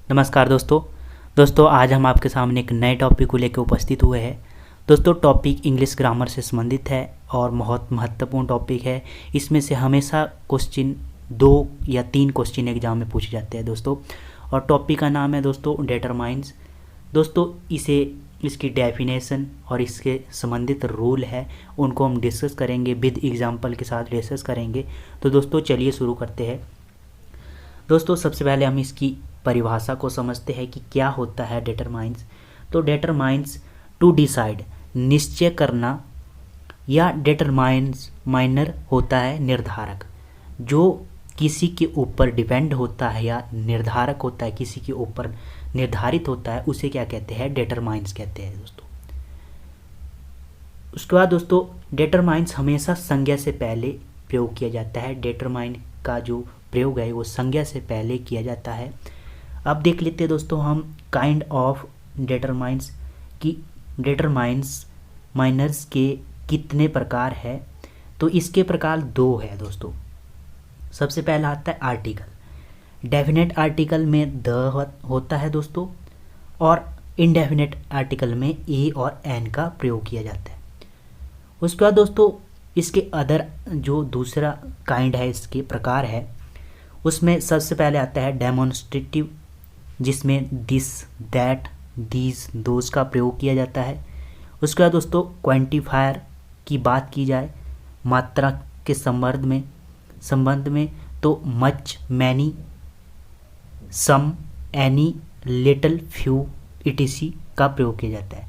नमस्कार दोस्तों आज हम आपके सामने एक नए टॉपिक को लेकर उपस्थित हुए हैं। दोस्तों टॉपिक इंग्लिश ग्रामर से संबंधित है और बहुत महत्वपूर्ण टॉपिक है। इसमें से हमेशा क्वेश्चन 2 या 3 क्वेश्चन एग्जाम में पूछे जाते हैं दोस्तों। और टॉपिक का नाम है दोस्तों डिटरमाइंस। दोस्तों इसकी डेफिनेशन और इसके संबंधित रूल है उनको हम डिस्कस करेंगे, विद एग्जाम्पल के साथ डिस्कस करेंगे। तो दोस्तों चलिए शुरू करते हैं। दोस्तों सबसे पहले हम इसकी परिभाषा को समझते हैं कि क्या होता है डिटरमाइंस। तो डिटरमाइंस टू डिसाइड, निश्चय करना, या डिटरमाइंस माइनर होता है निर्धारक, जो किसी के ऊपर डिपेंड होता है या निर्धारक होता है, किसी के ऊपर निर्धारित होता है, उसे क्या कहते हैं? डिटरमाइंस कहते हैं दोस्तों। उसके बाद दोस्तों डिटरमाइंस हमेशा संज्ञा से पहले प्रयोग किया जाता है। डिटरमाइन का जो प्रयोग है वो संज्ञा से पहले किया जाता है। अब देख लेते हैं दोस्तों हम काइंड ऑफ डिटरमाइंस की डिटरमाइंस माइनर्स के कितने प्रकार है। तो इसके प्रकार 2 है दोस्तों। सबसे पहला आता है आर्टिकल। डेफिनेट आर्टिकल में द होता है दोस्तों, और इनडेफिनेट आर्टिकल में ए और एन का प्रयोग किया जाता है। उसके बाद दोस्तों इसके अदर जो दूसरा काइंड है, इसके प्रकार है, उसमें सबसे पहले आता है डेमोन्स्ट्रेटिव, जिसमें दिस, दैट, दीज, दोज का प्रयोग किया जाता है। उसके बाद दोस्तों क्वांटिफायर की बात की जाए मात्रा के संबंध में तो मच, मैनी, सम, एनी, लिटिल, फ्यू, इटीसी का प्रयोग किया जाता है।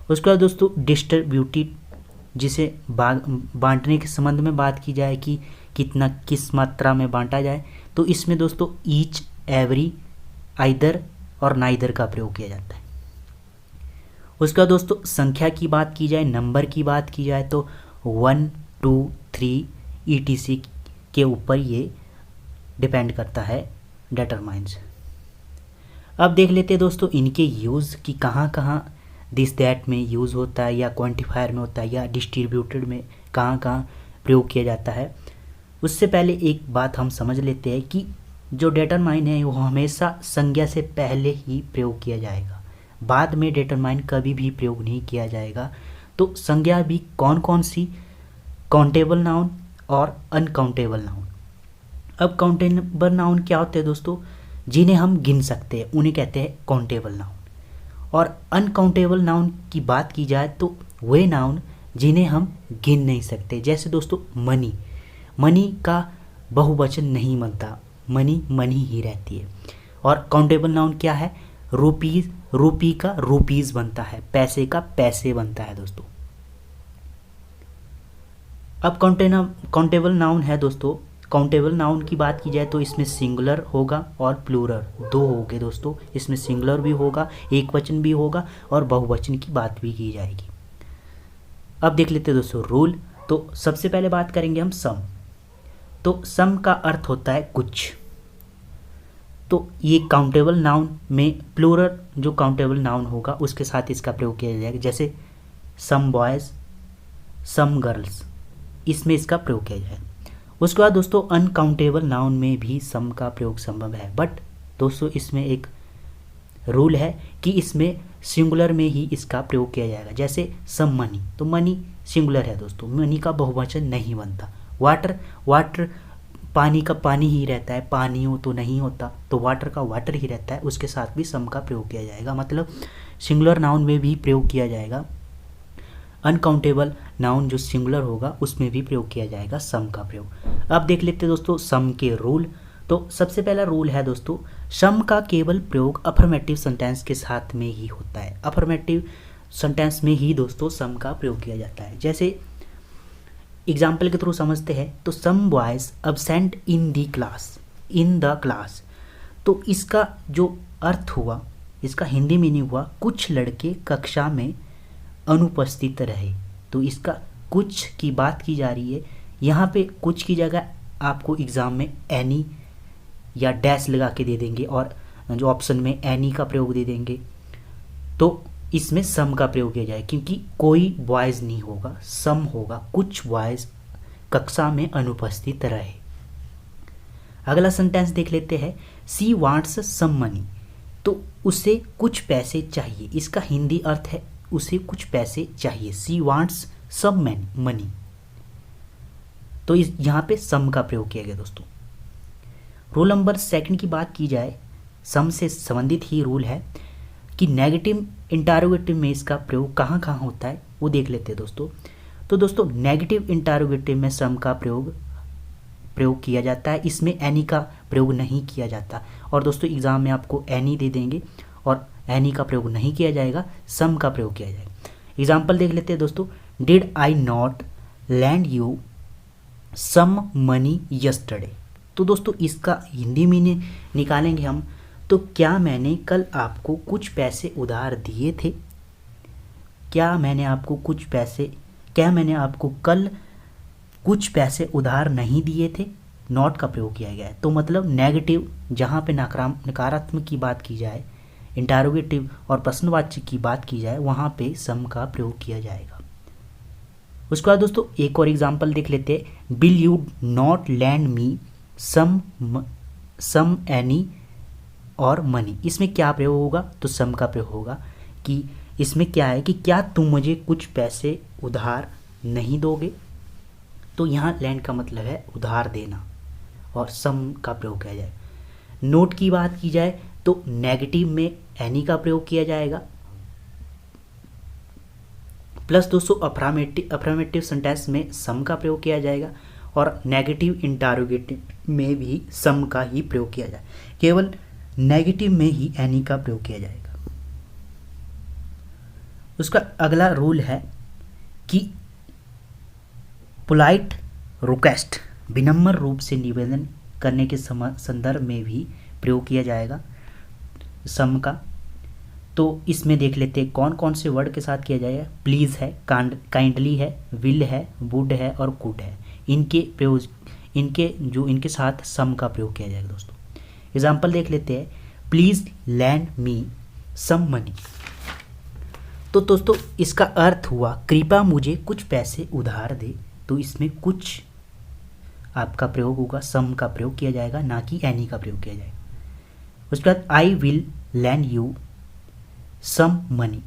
उसके बाद दोस्तों डिस्ट्रीब्यूटेड, जिसे बांटने के संबंध में बात की जाए कि कितना किस मात्रा में बांटा जाए, तो इसमें दोस्तों ईच, एवरी, आइदर और नाइदर का प्रयोग किया जाता है। उसका दोस्तों संख्या की बात की जाए, नंबर की बात की जाए तो 1, 2, 3 ETC के ऊपर ये डिपेंड करता है डिटरमाइंस। अब देख लेते हैं दोस्तों इनके यूज़ कि कहाँ कहाँ दिस दैट में यूज़ होता है, या क्वांटिफायर में होता है, या डिस्ट्रीब्यूटेड में कहाँ कहाँ प्रयोग किया जाता है। उससे पहले एक बात हम समझ लेते हैं कि जो डिटरमाइन है वो हमेशा संज्ञा से पहले ही प्रयोग किया जाएगा, बाद में डिटरमाइन कभी भी प्रयोग नहीं किया जाएगा। तो संज्ञा भी कौन कौन सी? काउंटेबल नाउन और अनकाउंटेबल नाउन। अब काउंटेबल नाउन क्या होते हैं दोस्तों? जिन्हें हम गिन सकते हैं उन्हें कहते हैं काउंटेबल नाउन। और अनकाउंटेबल नाउन की बात की जाए तो वे नाउन जिन्हें हम गिन नहीं सकते, जैसे दोस्तों मनी। मनी का बहुवचन नहीं बनता, मनी मनी ही रहती है। और काउंटेबल नाउन क्या है? रुपीज, रुपी का रुपीज बनता है, पैसे का पैसे बनता है दोस्तों। अब काउंटेबल नाउन है दोस्तों। काउंटेबल नाउन की बात की जाए तो इसमें सिंगुलर होगा और प्लूरल, 2 होंगे दोस्तों। इसमें सिंगुलर भी होगा, एक वचन भी होगा, और बहुवचन की बात भी की जाएगी। अब देख लेते हैं दोस्तों रूल। तो सबसे पहले बात करेंगे हम सम। तो सम का अर्थ होता है कुछ। तो ये काउंटेबल नाउन में प्लूरल जो काउंटेबल नाउन होगा उसके साथ इसका प्रयोग किया जाएगा, जैसे सम बॉयज़, सम गर्ल्स, इसमें इसका प्रयोग किया जाएगा। उसके बाद दोस्तों अनकाउंटेबल नाउन में भी सम का प्रयोग संभव है, बट दोस्तों इसमें एक रूल है कि इसमें सिंगुलर में ही इसका प्रयोग किया जाएगा। जैसे सम मनी, तो मनी सिंगुलर है दोस्तों, मनी का बहुवचन नहीं बनता। वाटर, वाटर पानी का पानी ही रहता है, पानी हो तो नहीं होता, तो वाटर का वाटर ही रहता है, उसके साथ भी सम का प्रयोग किया जाएगा। मतलब सिंगुलर नाउन में भी प्रयोग किया जाएगा, अनकाउंटेबल नाउन जो सिंगुलर होगा उसमें भी प्रयोग किया जाएगा सम का प्रयोग। अब देख लेते हैं दोस्तों सम के रूल। तो सबसे पहला रूल है दोस्तों, सम का केवल प्रयोग अफर्मेटिव सेंटेंस के साथ में ही होता है। अफर्मेटिव सेंटेंस में ही दोस्तों सम का प्रयोग किया जाता है। जैसे एग्जाम्पल के थ्रू समझते हैं तो some boys absent in the class. तो इसका जो अर्थ हुआ, इसका हिंदी मीनिंग हुआ कुछ लड़के कक्षा में अनुपस्थित रहे। तो इसका कुछ की बात की जा रही है यहाँ पे। कुछ की जगह आपको एग्ज़ाम में एनी या डैश लगा के दे देंगे, और जो ऑप्शन में एनी का प्रयोग दे देंगे, तो इसमें सम का प्रयोग किया जाए, क्योंकि कोई बॉयज़ नहीं होगा, सम होगा, कुछ बॉयज़ कक्षा में अनुपस्थित रहे। अगला सेंटेंस देख लेते हैं, सी वांट्स सम मनी। तो उसे कुछ पैसे चाहिए, इसका हिंदी अर्थ है उसे कुछ पैसे चाहिए। She wants some money. तो इस यहाँ पे सम का प्रयोग किया गया दोस्तों। रूल नंबर सेकंड की बात की जाए, सम से संबंधित ही रूल है कि नेगेटिव इंटरोगेटिव में इसका प्रयोग कहाँ कहाँ होता है वो देख लेते हैं दोस्तों। तो दोस्तों नेगेटिव इंटरोगेटिव में सम का प्रयोग किया जाता है, इसमें एनी का प्रयोग नहीं किया जाता। और दोस्तों एग्जाम में आपको एनी दे देंगे और एनी का प्रयोग नहीं किया जाएगा, सम का प्रयोग किया जाएगा। एग्जाम्पल देख लेते हैं दोस्तों। Did I not lend you some money yesterday. तो दोस्तों इसका हिंदी में निकालेंगे हम, तो क्या मैंने कल आपको कुछ पैसे उधार दिए थे? क्या मैंने आपको कल कुछ पैसे उधार नहीं दिए थे? नॉट का प्रयोग किया गया है। तो मतलब नेगेटिव जहाँ पे नकारात्मक की बात की जाए, इंटरोगेटिव और प्रश्नवाची की बात की जाए, वहाँ पे सम का प्रयोग किया जाएगा। उसके बाद दोस्तों एक और एग्जांपल देख लेते हैं। Will you not lend me some any or money. इसमें क्या प्रयोग होगा? तो सम का प्रयोग होगा कि इसमें क्या है कि क्या तुम मुझे कुछ पैसे उधार नहीं दोगे? तो यहाँ लैंड का मतलब है उधार देना और सम का प्रयोग किया जाए। नोट की बात की जाए तो नेगेटिव में एनी का प्रयोग किया जाएगा, प्लस दोस्तों अफर्मेटिव सेंटेंस में सम का प्रयोग किया जाएगा और नेगेटिव इंटरोगेटिव में भी सम का ही प्रयोग किया जाए। केवल नेगेटिव में ही एनी का प्रयोग किया जाएगा। उसका अगला रूल है कि पोलाइट रिक्वेस्ट, विनम्र रूप से निवेदन करने के संदर्भ में भी प्रयोग किया जाएगा सम का। तो इसमें देख लेते हैं कौन कौन से वर्ड के साथ किया जाएगा। प्लीज़ है, काइंडली है, विल है, वुड है और कुड है। इनके साथ सम का प्रयोग किया जाएगा दोस्तों। एग्जाम्पल देख लेते हैं। Please lend me some money. तो दोस्तों इसका अर्थ हुआ कृपया मुझे कुछ पैसे उधार दे। तो इसमें कुछ आपका प्रयोग होगा, सम का प्रयोग किया जाएगा, ना कि एनी का प्रयोग किया जाएगा। उसके बाद I will lend you some money.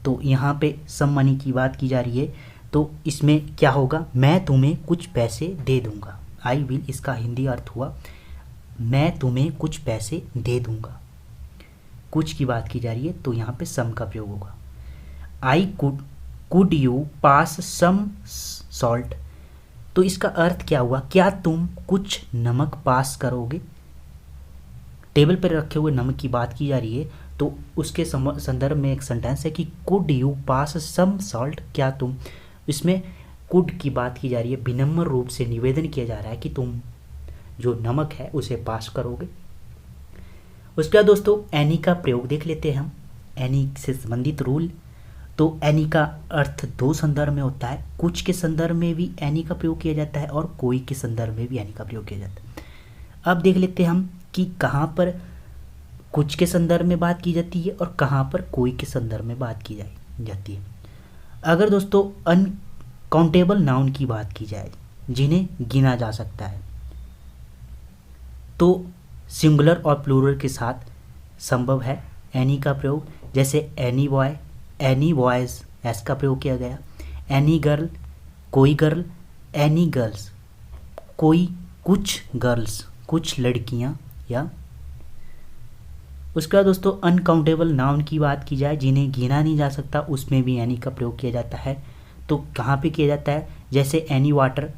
तो यहाँ पे सम मनी की बात की जा रही है, तो इसमें क्या होगा? मैं तुम्हें कुछ पैसे दे दूंगा। आई विल इसका हिंदी अर्थ हुआ मैं तुम्हें कुछ पैसे दे दूंगा। कुछ की बात की जा रही है तो यहाँ पे सम का प्रयोग होगा। I could you pass some salt. तो इसका अर्थ क्या हुआ? क्या तुम कुछ नमक पास करोगे? टेबल पर रखे हुए नमक की बात की जा रही है, तो उसके संदर्भ में एक सेंटेंस है कि could you pass some salt. क्या तुम, इसमें कुड की बात की जा रही है, विनम्र रूप से निवेदन किया जा रहा है कि तुम जो नमक है उसे पास करोगे। उसके बाद दोस्तों एनी का प्रयोग देख लेते हैं हम, एनी से संबंधित रूल। तो एनी का अर्थ दो संदर्भ में होता है, कुछ के संदर्भ में भी एनी का प्रयोग किया जाता है और कोई के संदर्भ में भी एनी का प्रयोग किया जाता है। अब देख लेते हैं हम कि कहाँ पर कुछ के संदर्भ में बात की जाती है और कहाँ पर कोई के संदर्भ में बात की जाती है। अगर दोस्तों अनकाउंटेबल नाउन की बात की जाए जिन्हें गिना जा सकता है, तो सिंगुलर और प्लूरल के साथ संभव है एनी का प्रयोग। जैसे any boy, any boys, S का प्रयोग किया गया। एनी गर्ल, कोई गर्ल। एनी गर्ल्स, कोई, कुछ गर्ल्स, कुछ लड़कियां। या उसके बाद दोस्तों अनकाउंटेबल नाउन की बात की जाए जिन्हें गिना नहीं जा सकता, उसमें भी एनी का प्रयोग किया जाता है। तो कहाँ पे किया जाता है? जैसे any water,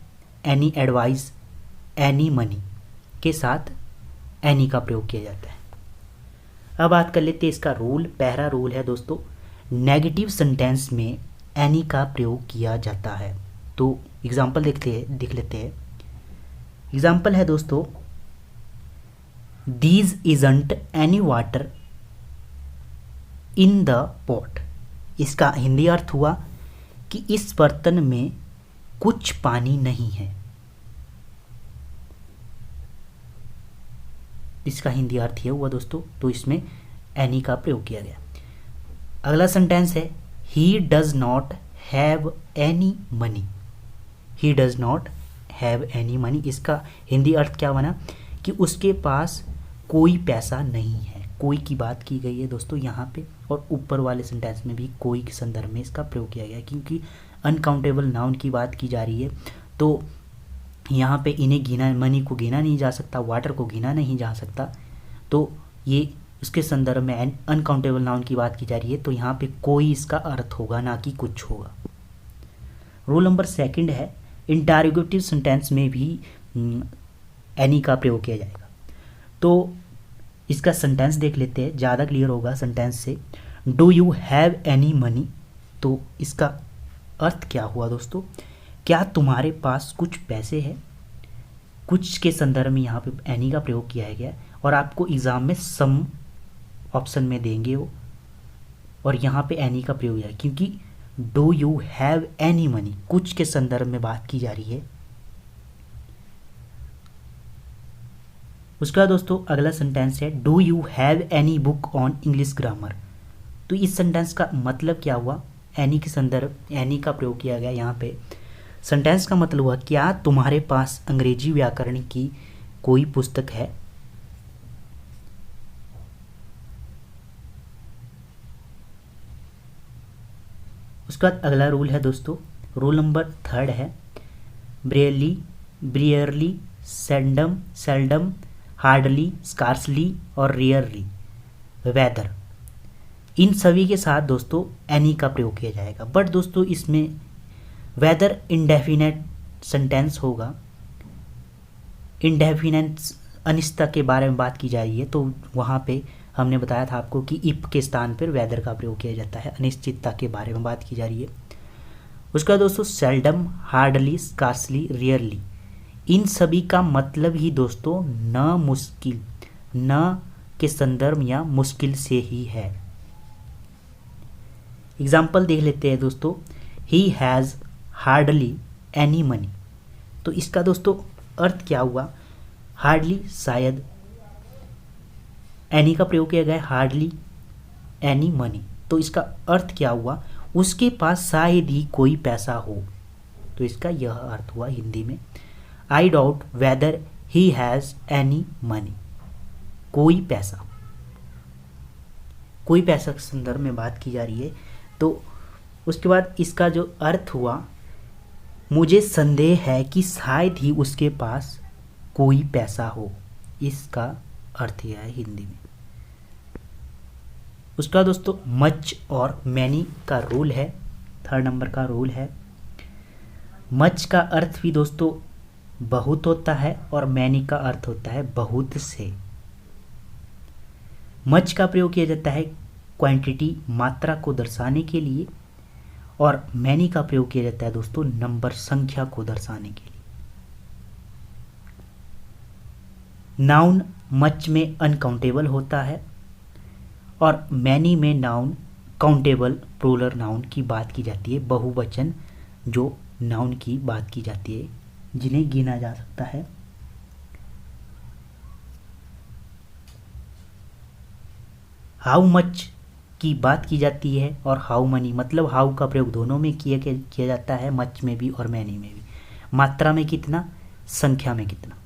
any advice, any money के साथ एनी का प्रयोग किया जाता है। अब बात कर लेते हैं इसका रूल। पहला रूल है दोस्तों, नेगेटिव सेंटेंस में एनी का प्रयोग किया जाता है। तो एग्जाम्पल देख लेते हैं। एग्जाम्पल है दोस्तों, these isn't any water in the pot. इसका हिंदी अर्थ हुआ कि इस बर्तन में कुछ पानी नहीं है। इसका हिंदी अर्थ यह हुआ दोस्तों, तो इसमें एनी का प्रयोग किया गया। अगला सेंटेंस है, he does not have any money. He does not have any money. इसका हिंदी अर्थ क्या बना कि उसके पास कोई पैसा नहीं है, कोई की बात की गई है दोस्तों यहाँ पे, और ऊपर वाले सेंटेंस में भी कोई के संदर्भ में इसका प्रयोग किया गया है, क्योंकि अनकाउंटेबल नाउन की बात की जा रही है। तो यहाँ पे इन्हें गिना, मनी को गिना नहीं जा सकता, वाटर को गिना नहीं जा सकता, तो ये उसके संदर्भ में अनकाउंटेबल नाउन की बात की जा रही है, तो यहाँ पे कोई इसका अर्थ होगा, ना कि कुछ होगा। रूल नंबर सेकंड है, इंटरोगेटिव सेंटेंस में भी एनी का प्रयोग किया जाएगा। तो इसका सेंटेंस देख लेते हैं, ज़्यादा क्लियर होगा सेंटेंस से। Do you have any money, तो इसका अर्थ क्या हुआ दोस्तों, क्या तुम्हारे पास कुछ पैसे हैं। कुछ के संदर्भ में यहाँ पे एनी का प्रयोग किया गया, और आपको एग्जाम में सम ऑप्शन में देंगे वो, और यहाँ पे एनी का प्रयोग है, क्योंकि do you have any money कुछ के संदर्भ में बात की जा रही है। उसका दोस्तों अगला सेंटेंस है, do you have any book on English grammar. तो इस सेंटेंस का मतलब क्या हुआ, एनी के संदर्भ एनी का प्रयोग किया गया यहाँ पे। सेंटेंस का मतलब हुआ, क्या तुम्हारे पास अंग्रेजी व्याकरण की कोई पुस्तक है। उसके बाद अगला रूल है दोस्तों, रूल नंबर थर्ड है, barely, barely, seldom, seldom, hardly, scarcely और रेयरली, वेदर, इन सभी के साथ दोस्तों एनी का प्रयोग किया जाएगा। बट दोस्तों इसमें वेदर इंडेफिनेट सेंटेंस होगा, इंडेफिनेट अनिश्चितता के बारे में बात की जा रही है, तो वहाँ पे हमने बताया था आपको कि इफ के स्थान पर वेदर का प्रयोग किया जाता है, अनिश्चितता के बारे में बात की जा रही है। उसका दोस्तों सेल्डम, हार्डली, स्कार्सली, रेयरली, इन सभी का मतलब ही दोस्तों न मुश्किल, न के संदर्भ या मुश्किल से ही है। एग्जाम्पल देख लेते हैं दोस्तों, he has hardly any money, तो इसका दोस्तों अर्थ क्या हुआ, हार्डली शायद, एनी का प्रयोग किया गया, हार्डली एनी मनी, तो इसका अर्थ क्या हुआ, उसके पास शायद ही कोई पैसा हो, तो इसका यह अर्थ हुआ हिंदी में। I doubt weather he has any money, कोई पैसा, कोई पैसा के संदर्भ में बात की जा रही है। तो उसके बाद इसका जो अर्थ हुआ, मुझे संदेह है कि शायद ही उसके पास कोई पैसा हो, इसका अर्थ यह है हिंदी में। उसका दोस्तों मच और मैनी का रूल है, थर्ड नंबर का रूल है। मच का अर्थ भी दोस्तों बहुत होता है, और मैनी का अर्थ होता है बहुत से। मच का प्रयोग किया जाता है क्वांटिटी, मात्रा को दर्शाने के लिए, और मैनी का प्रयोग किया जाता है दोस्तों नंबर, संख्या को दर्शाने के लिए। नाउन मच में अनकाउंटेबल होता है, और मैनी में नाउन काउंटेबल प्लूरल नाउन की बात की जाती है, बहुवचन जो नाउन की बात की जाती है, जिन्हें गिना जा सकता है। हाउ मच की बात की जाती है, और हाउ मनी, मतलब हाउ का प्रयोग दोनों में किया जाता है, मच में भी और मैनी में भी। मात्रा में कितना, संख्या में कितना।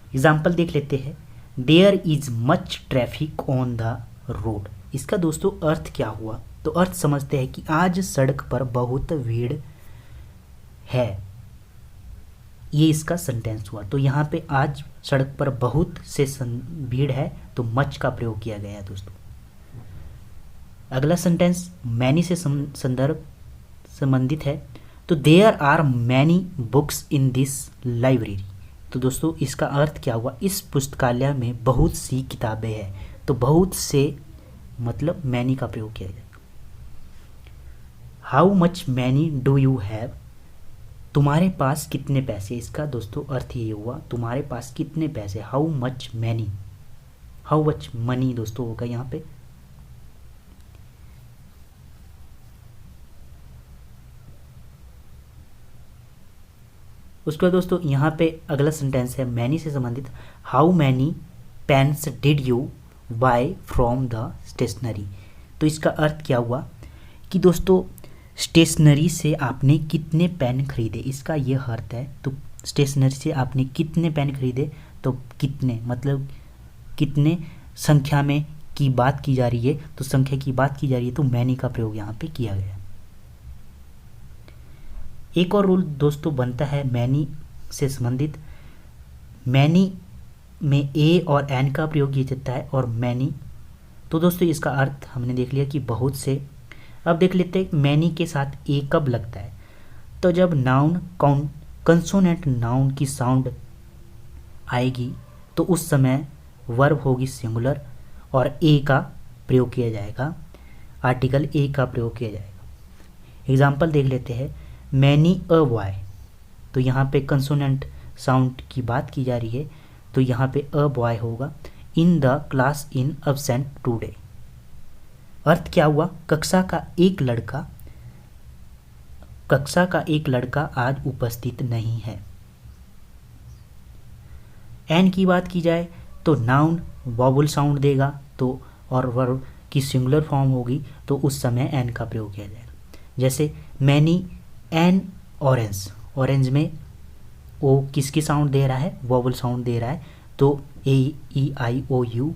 एग्जाम्पल देख लेते हैं, there is much traffic on the road. इसका दोस्तों अर्थ क्या हुआ, तो अर्थ समझते हैं कि आज सड़क पर बहुत भीड़ है, ये इसका सेंटेंस हुआ। तो यहाँ पे आज सड़क पर बहुत से भीड़ है, तो मच का प्रयोग किया गया है दोस्तों। अगला सेंटेंस मैनी से संदर्भ संबंधित है, तो there are many books in this library. तो दोस्तों इसका अर्थ क्या हुआ, इस पुस्तकालय में बहुत सी किताबें हैं, तो बहुत से मतलब मैनी का प्रयोग किया गया। How much many do you have, तुम्हारे पास कितने पैसे, इसका दोस्तों अर्थ ये हुआ तुम्हारे पास कितने पैसे। How much many, how much money दोस्तों होगा यहाँ पे। उसके बाद दोस्तों यहाँ पे अगला सेंटेंस है मैनी से संबंधित, how many pens did you buy from the stationery. तो इसका अर्थ क्या हुआ कि दोस्तों स्टेशनरी से आपने कितने पेन खरीदे, इसका यह अर्थ है। तो स्टेशनरी से आपने कितने पेन खरीदे, तो कितने मतलब कितने संख्या में की बात की जा रही है, तो संख्या की बात की जा रही है तो मैनी का प्रयोग यहाँ पे किया गया। एक और रूल दोस्तों बनता है मैनी से संबंधित। मैनी में ए और एन का प्रयोग किया जाता है और मैनी, तो दोस्तों इसका अर्थ हमने देख लिया कि बहुत से। अब देख लेते हैं मैनी के साथ ए कब लगता है। तो जब नाउन कंसोनेंट नाउन की साउंड आएगी तो उस समय वर्ब होगी सिंगुलर और ए का प्रयोग किया जाएगा, आर्टिकल ए का प्रयोग किया जाएगा। एग्जाम्पल देख लेते हैं, मैनी अ बॉय, तो यहाँ पे कंसोनेंट साउंड की बात की जा रही है तो यहाँ पे अ बॉय होगा। In the class in absent today, अर्थ क्या हुआ, कक्षा का एक लड़का आज उपस्थित नहीं है। एन की बात की जाए तो नाउन वॉवल साउंड देगा तो और वर्ब की सिंगुलर फॉर्म होगी तो उस समय एन का प्रयोग किया जाएगा। जैसे मैनी एन ऑरेंज, ऑरेंज में ओ किसकी साउंड दे रहा है, वॉवल साउंड दे रहा है तो ए ई आई ओ यू,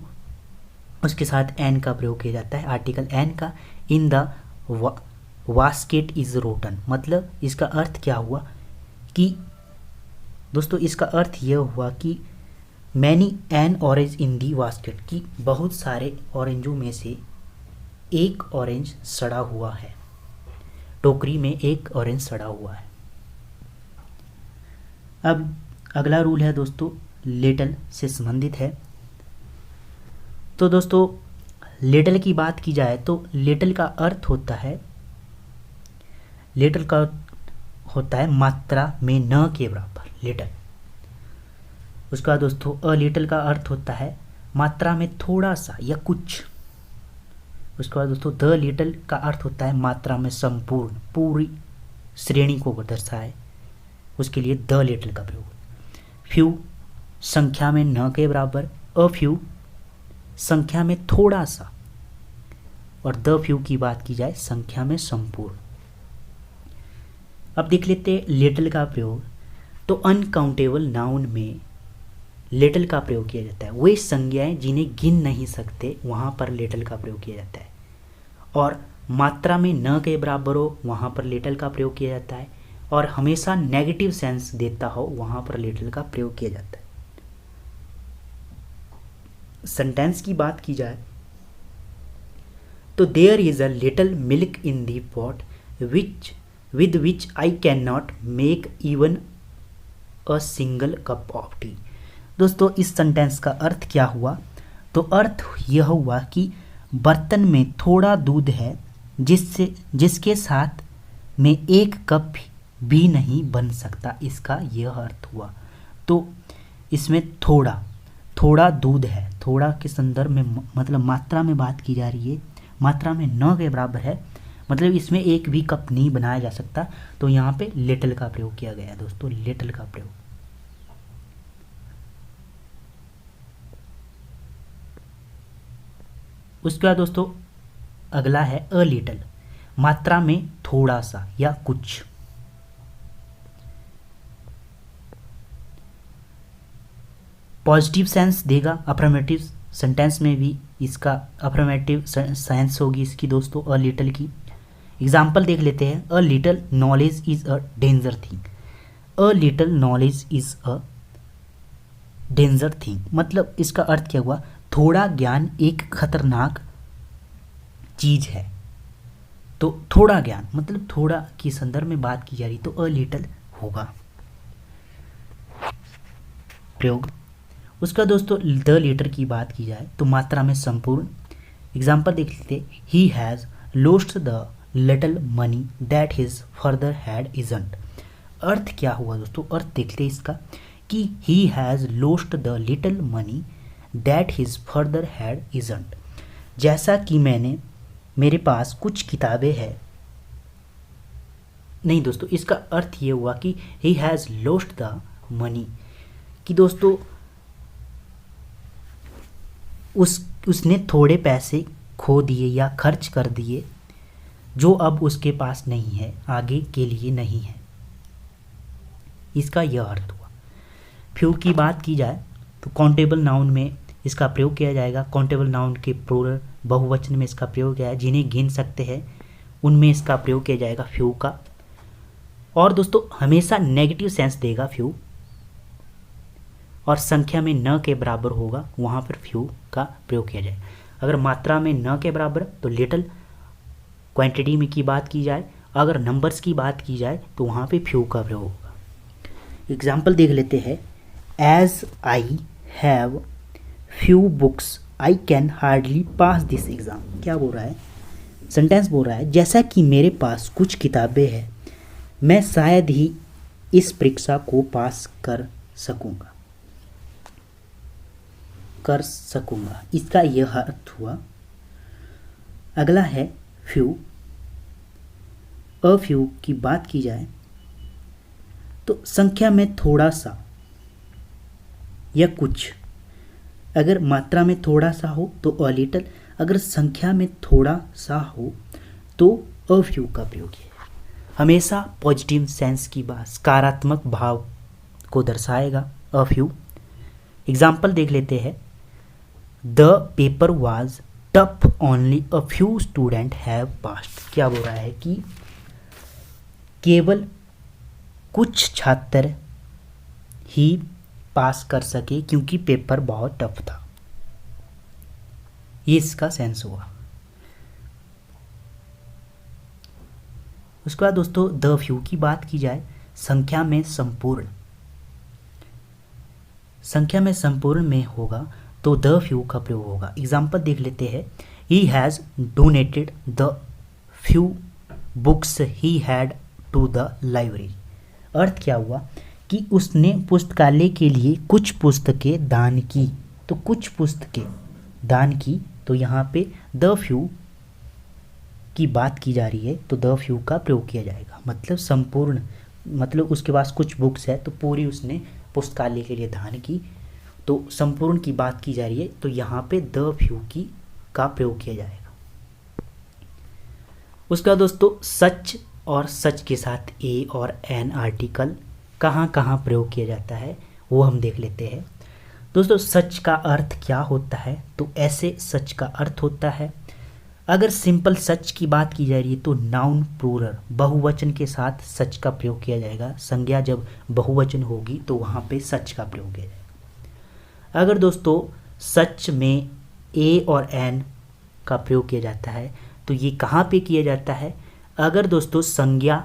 उसके साथ एन का प्रयोग किया जाता है, आर्टिकल एन का। इन द वास्केट इज रोटन, मतलब इसका अर्थ क्या हुआ कि दोस्तों इसका अर्थ यह हुआ कि मैनी एन ऑरेंज इन दी वास्केट, की बहुत सारे ऑरेंजों में से एक ऑरेंज सड़ा हुआ है, टोकरी में एक ऑरेंज सड़ा हुआ है। अब अगला रूल है दोस्तों लिटिल से संबंधित है। तो दोस्तों लिटिल की बात की जाए तो लिटिल का अर्थ होता है, लिटिल का होता है मात्रा में न के बराबर, लिटिल। उसका दोस्तों अ लिटिल का अर्थ होता है मात्रा में थोड़ा सा या कुछ। उसके बाद दोस्तों द लिटिल का अर्थ होता है मात्रा में संपूर्ण, पूरी श्रेणी को दर्शाए, उसके लिए द लिटिल का प्रयोग। फ्यू संख्या में न के बराबर, अ फ्यू संख्या में थोड़ा सा, और द फ्यू की बात की जाए संख्या में संपूर्ण। अब देख लेते हैं लिटिल का प्रयोग। तो अनकाउंटेबल नाउन में लिटिल का प्रयोग किया जाता है, वे संज्ञाएं जिन्हें गिन नहीं सकते वहां पर लिटिल का प्रयोग किया जाता है, और मात्रा में न के बराबर हो वहां पर लिटिल का प्रयोग किया जाता है, और हमेशा नेगेटिव सेंस देता हो वहां पर लिटिल का प्रयोग किया जाता है। सेंटेंस की बात की जाए तो there is a little milk in the pot with which I can not make even a single cup of tea. दोस्तों इस सेंटेंस का अर्थ क्या हुआ, तो अर्थ यह हुआ कि बर्तन में थोड़ा दूध है जिसके साथ में एक कप भी नहीं बन सकता, इसका यह अर्थ हुआ। तो इसमें थोड़ा दूध है, थोड़ा के संदर्भ में मतलब मात्रा में बात की जा रही है, मात्रा में न के बराबर है, मतलब इसमें एक भी कप नहीं बनाया जा सकता, तो यहाँ पे लिटिल का प्रयोग किया गया दोस्तों, लिटिल का प्रयोग। उसके बाद दोस्तों अगला है अ लिटिल, मात्रा में थोड़ा सा या कुछ। पॉजिटिव सेंस देगा, अफर्मेटिव सेंटेंस में भी इसका अफर्मेटिव सेंस होगी इसकी दोस्तों अ लिटिल की। एग्जाम्पल देख लेते हैं, a little knowledge is a danger thing, a little knowledge is a danger thing, मतलब इसका अर्थ क्या हुआ, थोड़ा ज्ञान एक खतरनाक चीज है। तो थोड़ा ज्ञान मतलब थोड़ा की संदर्भ में बात की जा रही तो अ लिटिल होगा प्रयोग। उसका दोस्तों द लिटिल की बात की जाए तो मात्रा में संपूर्ण। एग्जाम्पल देख लेते, he has lost the little money that his father had isn't. अर्थ क्या हुआ दोस्तों, अर्थ देखते इसका कि he has lost the little money that his father had isn't, जैसा कि मेरे पास कुछ किताबें हैं। नहीं दोस्तों इसका अर्थ ये हुआ कि he has lost the money, कि दोस्तों उसने थोड़े पैसे खो दिए या खर्च कर दिए जो अब उसके पास नहीं है, आगे के लिए नहीं है, इसका यह अर्थ हुआ। फ्यू की बात की जाए तो काउंटेबल नाउन में इसका प्रयोग किया जाएगा। काउंटेबल नाउन के प्लूरल बहुवचन में इसका प्रयोग किया है। जिन्हें गिन सकते हैं उनमें इसका प्रयोग किया जाएगा फ्यू का। और दोस्तों हमेशा नेगेटिव सेंस देगा फ्यू, और संख्या में न के बराबर होगा वहाँ पर फ्यू का प्रयोग किया जाए। अगर मात्रा में न के बराबर तो लिटिल, क्वांटिटी में की बात की जाए, अगर नंबर्स की बात की जाए तो वहाँ पे फ्यू का प्रयोग होगा। एग्जाम्पल देख लेते हैं। As I have few books I can hardly pass this exam. क्या बोल रहा है? सेंटेंस बोल रहा है जैसा कि मेरे पास कुछ किताबें हैं मैं शायद ही इस परीक्षा को पास कर सकूंगा। इसका यह अर्थ हुआ। अगला है फ्यू। अ फ्यू की बात की जाए तो संख्या में थोड़ा सा या कुछ। अगर मात्रा में थोड़ा सा हो तो अ लिटल, अगर संख्या में थोड़ा सा हो तो अ फ्यू का प्रयोग है। हमेशा पॉजिटिव सेंस की बात, सकारात्मक भाव को दर्शाएगा अ फ्यू। एग्जाम्पल देख लेते हैं। The paper was tough only a few student have passed. क्या बोल रहा है कि केवल कुछ छात्र ही पास कर सके क्योंकि पेपर बहुत टफ था। ये इसका सेंस हुआ। उसके बाद दोस्तों द फ्यू की बात की जाए, संख्या में संपूर्ण में होगा तो द फ्यू का प्रयोग होगा। एग्जाम्पल देख लेते हैं। He has donated the few books he had to the library. अर्थ क्या हुआ कि उसने पुस्तकालय के लिए कुछ पुस्तकें दान की। तो कुछ पुस्तकें दान की, तो यहाँ पे द फ्यू की बात की जा रही है तो द फ्यू का प्रयोग किया जाएगा। मतलब संपूर्ण, मतलब उसके पास कुछ बुक्स है तो पूरी उसने पुस्तकालय के लिए दान की, तो संपूर्ण की बात की जा रही है तो यहाँ पे द फ्यू की का प्रयोग किया जाएगा। उसका दोस्तों सच और सच के साथ ए और एन आर्टिकल कहाँ कहाँ प्रयोग किया जाता है वो हम देख लेते हैं। दोस्तों सच का अर्थ क्या होता है? तो ऐसे सच का अर्थ होता है, अगर सिंपल सच की बात की जा रही है तो नाउन प्लूरल बहुवचन के साथ सच का प्रयोग किया जाएगा। संज्ञा जब बहुवचन होगी तो वहाँ पे सच का प्रयोग किया जाएगा। अगर दोस्तों सच में ए और एन का प्रयोग किया जाता है तो ये कहाँ पे किया जाता है? अगर दोस्तों संज्ञा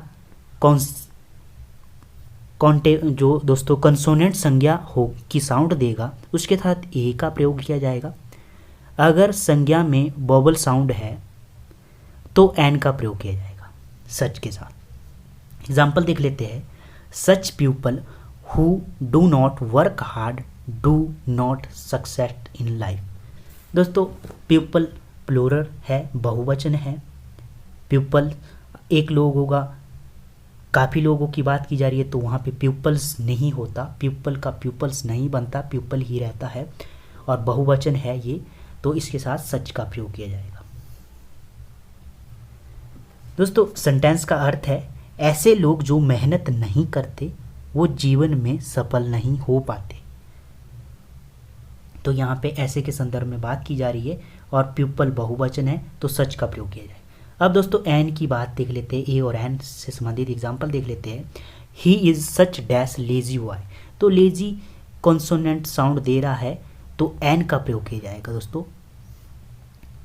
जो दोस्तों कंसोनेंट संज्ञा हो की साउंड देगा उसके साथ ए का प्रयोग किया जाएगा। अगर संज्ञा में वोवल साउंड है तो एन का प्रयोग किया जाएगा सच के साथ। एग्जाम्पल देख लेते हैं। Such people who do not work hard do not success in life. दोस्तों पीपल प्लूरल है, बहुवचन है। पीपल एक लोग होगा, काफ़ी लोगों की बात की जा रही है तो वहाँ पे पीपल्स नहीं होता, पीपल का पीपल्स नहीं बनता, पीपल ही रहता है और बहुवचन है ये, तो इसके साथ सच का प्रयोग किया जाएगा। दोस्तों सेंटेंस का अर्थ है ऐसे लोग जो मेहनत नहीं करते वो जीवन में सफल नहीं हो पाते। तो यहाँ पे ऐसे के संदर्भ में बात की जा रही है और पीपल बहुवचन है तो सच का प्रयोग किया जाए। अब दोस्तों एन की बात देख लेते हैं। ए और एन से संबंधित एग्जाम्पल देख लेते हैं। He is such dash lazy boy. तो लेजी कॉन्सोनेंट साउंड दे रहा है तो एन का प्रयोग किया जाएगा। दोस्तों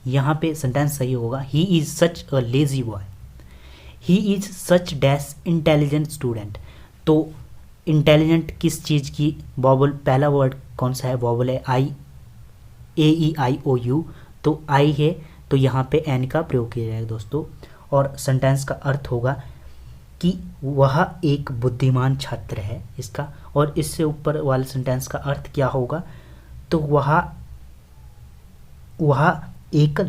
यहाँ पे सेंटेंस सही होगा। He is such a lazy boy. He is such dash intelligent student. तो इंटेलिजेंट किस चीज़ की वॉवल, पहला वर्ड कौन सा है? वॉवल है आई, ए ई आई ओ यू, तो आई है तो यहाँ पे एन का प्रयोग किया जाएगा दोस्तों। और सेंटेंस का अर्थ होगा कि वह एक बुद्धिमान छात्र है इसका। और इससे ऊपर वाले सेंटेंस का अर्थ क्या होगा? तो वह एक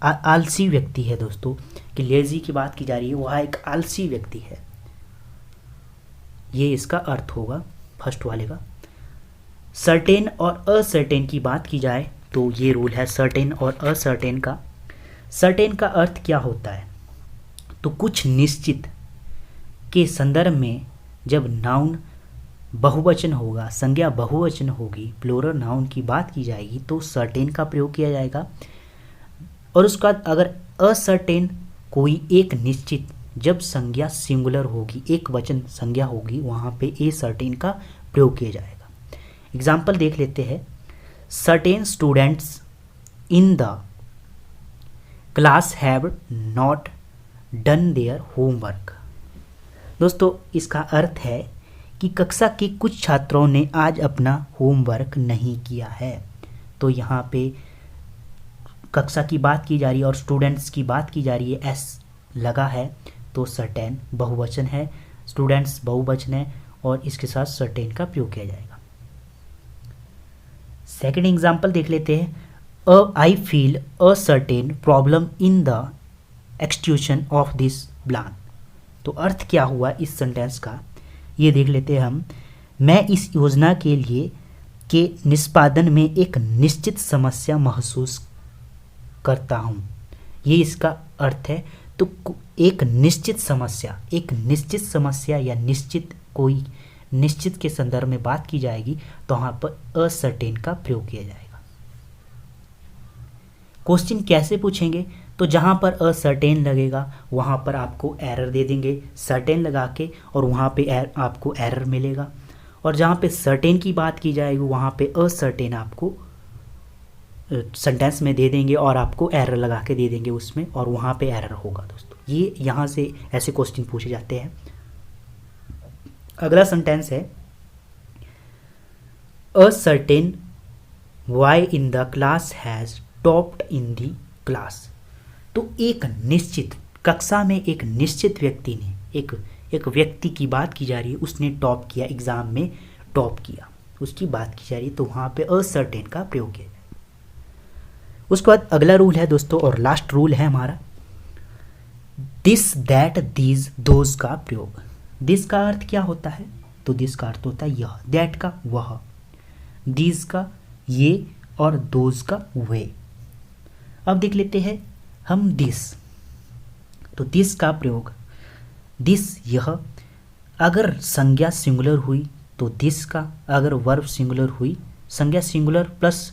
आलसी व्यक्ति है दोस्तों, कि लेजी की बात की जा रही है, वह एक आलसी व्यक्ति है, ये इसका अर्थ होगा फर्स्ट वाले का। सर्टेन और असर्टेन की बात की जाए तो ये रूल है सर्टेन और असर्टेन का। सर्टेन का अर्थ क्या होता है? तो कुछ निश्चित के संदर्भ में जब नाउन बहुवचन होगा, संज्ञा बहुवचन होगी, प्लूरल नाउन की बात की जाएगी तो सर्टेन का प्रयोग किया जाएगा। और उसके बाद अगर असर्टेन कोई एक निश्चित, जब संज्ञा सिंगुलर होगी, एक वचन संज्ञा होगी, वहाँ पे ए सर्टेन का प्रयोग किया जाएगा। एग्जाम्पल देख लेते हैं। Certain students in the class have not done their homework. दोस्तों इसका अर्थ है कि कक्षा के कुछ छात्रों ने आज अपना होमवर्क नहीं किया है। तो यहाँ पे कक्षा की बात की जा रही है और स्टूडेंट्स की बात की जा रही है, एस लगा है तो सर्टेन बहुवचन है, स्टूडेंट्स बहुवचन है और इसके साथ सर्टेन का प्रयोग किया जाएगा। सेकेंड एग्जाम्पल देख लेते हैं। I feel a certain problem in the execution of this plan. तो अर्थ क्या हुआ इस सेंटेंस का, ये देख लेते हैं हम। मैं इस योजना के लिए के निष्पादन में एक निश्चित समस्या महसूस करता हूँ, ये इसका अर्थ है। तो एक निश्चित समस्या या निश्चित कोई निश्चित के संदर्भ में बात की जाएगी तो वहाँ पर असर्टेन का प्रयोग किया जाएगा। क्वेश्चन कैसे पूछेंगे, तो जहाँ पर असर्टेन लगेगा वहाँ पर आपको एरर दे देंगे सर्टेन लगा के, और वहाँ पे आपको एरर मिलेगा। और जहाँ पे सर्टेन की बात की जाएगी वहाँ पे असर्टेन आपको सेंटेंस में दे देंगे और आपको एरर लगा के दे देंगे उसमें, और वहाँ पे एरर होगा। दोस्तों ये यहाँ से ऐसे क्वेश्चन पूछे जाते हैं। अगला सेंटेंस है a certain boy in the class has topped in the class. तो एक निश्चित कक्षा में एक निश्चित व्यक्ति ने, एक व्यक्ति की बात की जा रही है, उसने टॉप किया, एग्जाम में टॉप किया, उसकी बात की जा रही है तो वहाँ पे असर्टेन का प्रयोग किया जाए। उसके बाद अगला रूल है दोस्तों और लास्ट रूल है हमारा दिस दैट दीज दोज का प्रयोग। दिस का अर्थ क्या होता है, तो दिस का अर्थ होता है यह, दैट का वह, दीज का ये और दोज का वे। अब देख लेते हैं हम दिस। तो दिस का प्रयोग, दिस यह, अगर संज्ञा सिंगुलर हुई तो दिस का, अगर वर्ब सिंगुलर हुई, संज्ञा सिंगुलर प्लस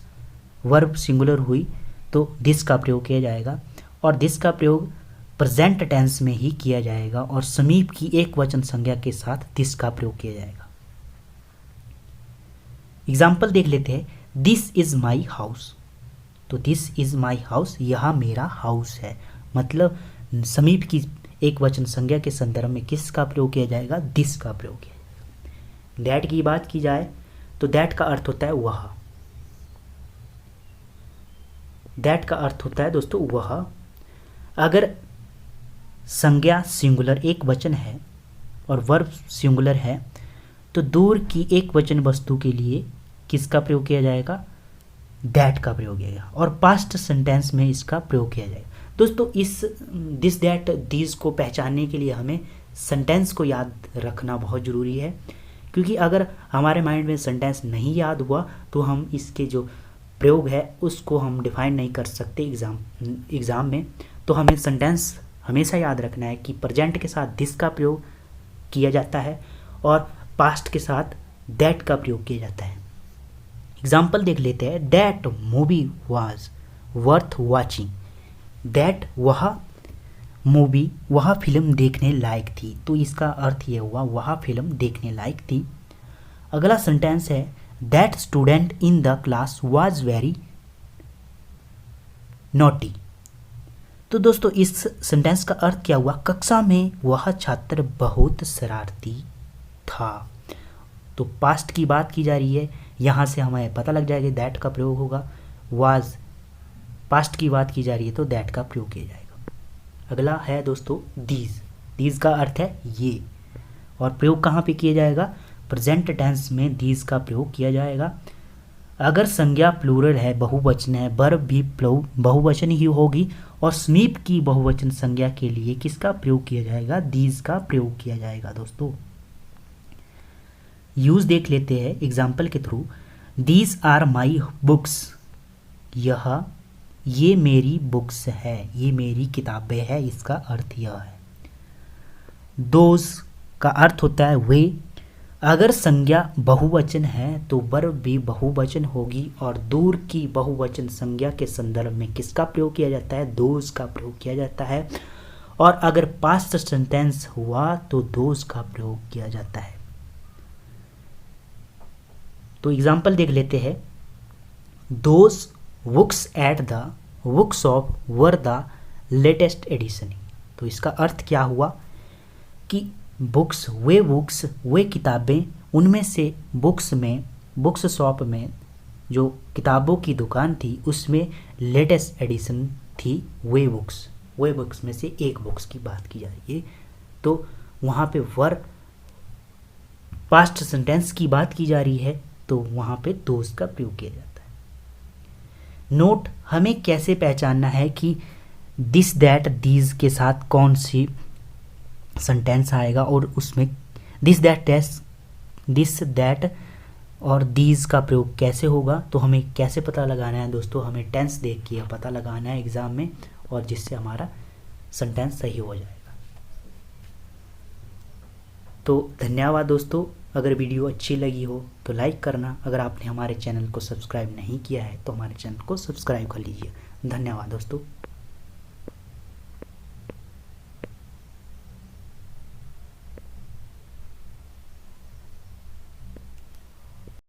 वर्ब सिंगुलर हुई तो दिस का प्रयोग किया जाएगा। और दिस का प्रयोग प्रेजेंट टेंस में ही किया जाएगा और समीप की एक वचन संज्ञा के साथ दिस का प्रयोग किया जाएगा। एग्जाम्पल देख लेते हैं। This is my house. तो दिस इज माई हाउस, यह मेरा हाउस है, मतलब समीप की एक वचन संज्ञा के संदर्भ में किसका प्रयोग किया जाएगा, दिस का प्रयोग किया जाएगा। दैट की बात की जाए तो दैट का अर्थ होता है वह, दैट का अर्थ होता है दोस्तों वह। अगर संज्ञा सिंगुलर एक वचन है और वर्ब सिंगुलर है तो दूर की एक वचन वस्तु के लिए किसका प्रयोग किया जाएगा, दैट का प्रयोग किया जाएगा। और पास्ट सेंटेंस में इसका प्रयोग किया जाएगा। दोस्तों इस दिस दैट दीज को पहचानने के लिए हमें सेंटेंस को याद रखना बहुत ज़रूरी है, क्योंकि अगर हमारे माइंड में सेंटेंस नहीं याद हुआ तो हम इसके जो प्रयोग है उसको हम डिफाइन नहीं कर सकते एग्ज़ाम में। तो हमें सेंटेंस हमेशा याद रखना है कि प्रेजेंट के साथ दिस का प्रयोग किया जाता है और पास्ट के साथ दैट का प्रयोग किया जाता है। एग्जाम्पल देख लेते हैं। That movie was worth watching. That वह मूवी, वह फिल्म देखने लायक थी। तो इसका अर्थ ये हुआ वह फिल्म देखने लायक थी। अगला सेंटेंस है that student in the class was very naughty. तो दोस्तों इस सेंटेंस का अर्थ क्या हुआ, कक्षा में वह छात्र बहुत शरारती था। तो पास्ट की बात की जा रही है, यहाँ से हमें पता लग जाएगा दैट का प्रयोग होगा। वाज पास्ट की बात की जा रही है तो दैट का प्रयोग किया जाएगा। अगला है दोस्तों दीज। दीज का अर्थ है ये, और प्रयोग कहाँ पे किया जाएगा, प्रेजेंट टेंस में दीज का प्रयोग किया जाएगा। अगर संज्ञा प्लूरल है, बहुवचन है, वर्ब भी बहुवचन ही होगी और समीप की बहुवचन संज्ञा के लिए किसका प्रयोग किया जाएगा, दीज का प्रयोग किया जाएगा। दोस्तों यूज देख लेते हैं एग्जाम्पल के through. These are my books. ये मेरी बुक्स है, ये मेरी किताबें हैं, इसका अर्थ यह है। दोज का अर्थ होता है वे, अगर संज्ञा बहुवचन है तो वर्ब भी बहुवचन होगी, और दूर की बहुवचन संज्ञा के संदर्भ में किसका प्रयोग किया जाता है? दोज का प्रयोग किया जाता है। और अगर पास्ट सेंटेंस हुआ तो दोज का प्रयोग किया जाता है। तो एग्जाम्पल देख लेते हैं। Those books at the book shop were the latest edition. तो इसका अर्थ क्या हुआ कि बुक्स वे किताबें उनमें से बुक्स शॉप में जो किताबों की दुकान थी उसमें लेटेस्ट एडिशन थी वे बुक्स में से एक बुक्स की बात की जा रही है। तो वहाँ पे वर पास्ट सेंटेंस की बात की जा रही है, तो वहाँ पे दोज का प्रयोग किया जाता है। नोट, हमें कैसे पहचानना है कि दिस दैट दीज के साथ कौन सी सेंटेंस आएगा और उसमें दिस दैट और दीज का प्रयोग कैसे होगा। तो हमें कैसे पता लगाना है दोस्तों? हमें टेंस देख के पता लगाना है एग्जाम में, और जिससे हमारा सेंटेंस सही हो जाएगा। तो धन्यवाद दोस्तों। अगर वीडियो अच्छी लगी हो तो लाइक करना। अगर आपने हमारे चैनल को सब्सक्राइब नहीं किया है तो हमारे चैनल को सब्सक्राइब कर लीजिए। धन्यवाद दोस्तों।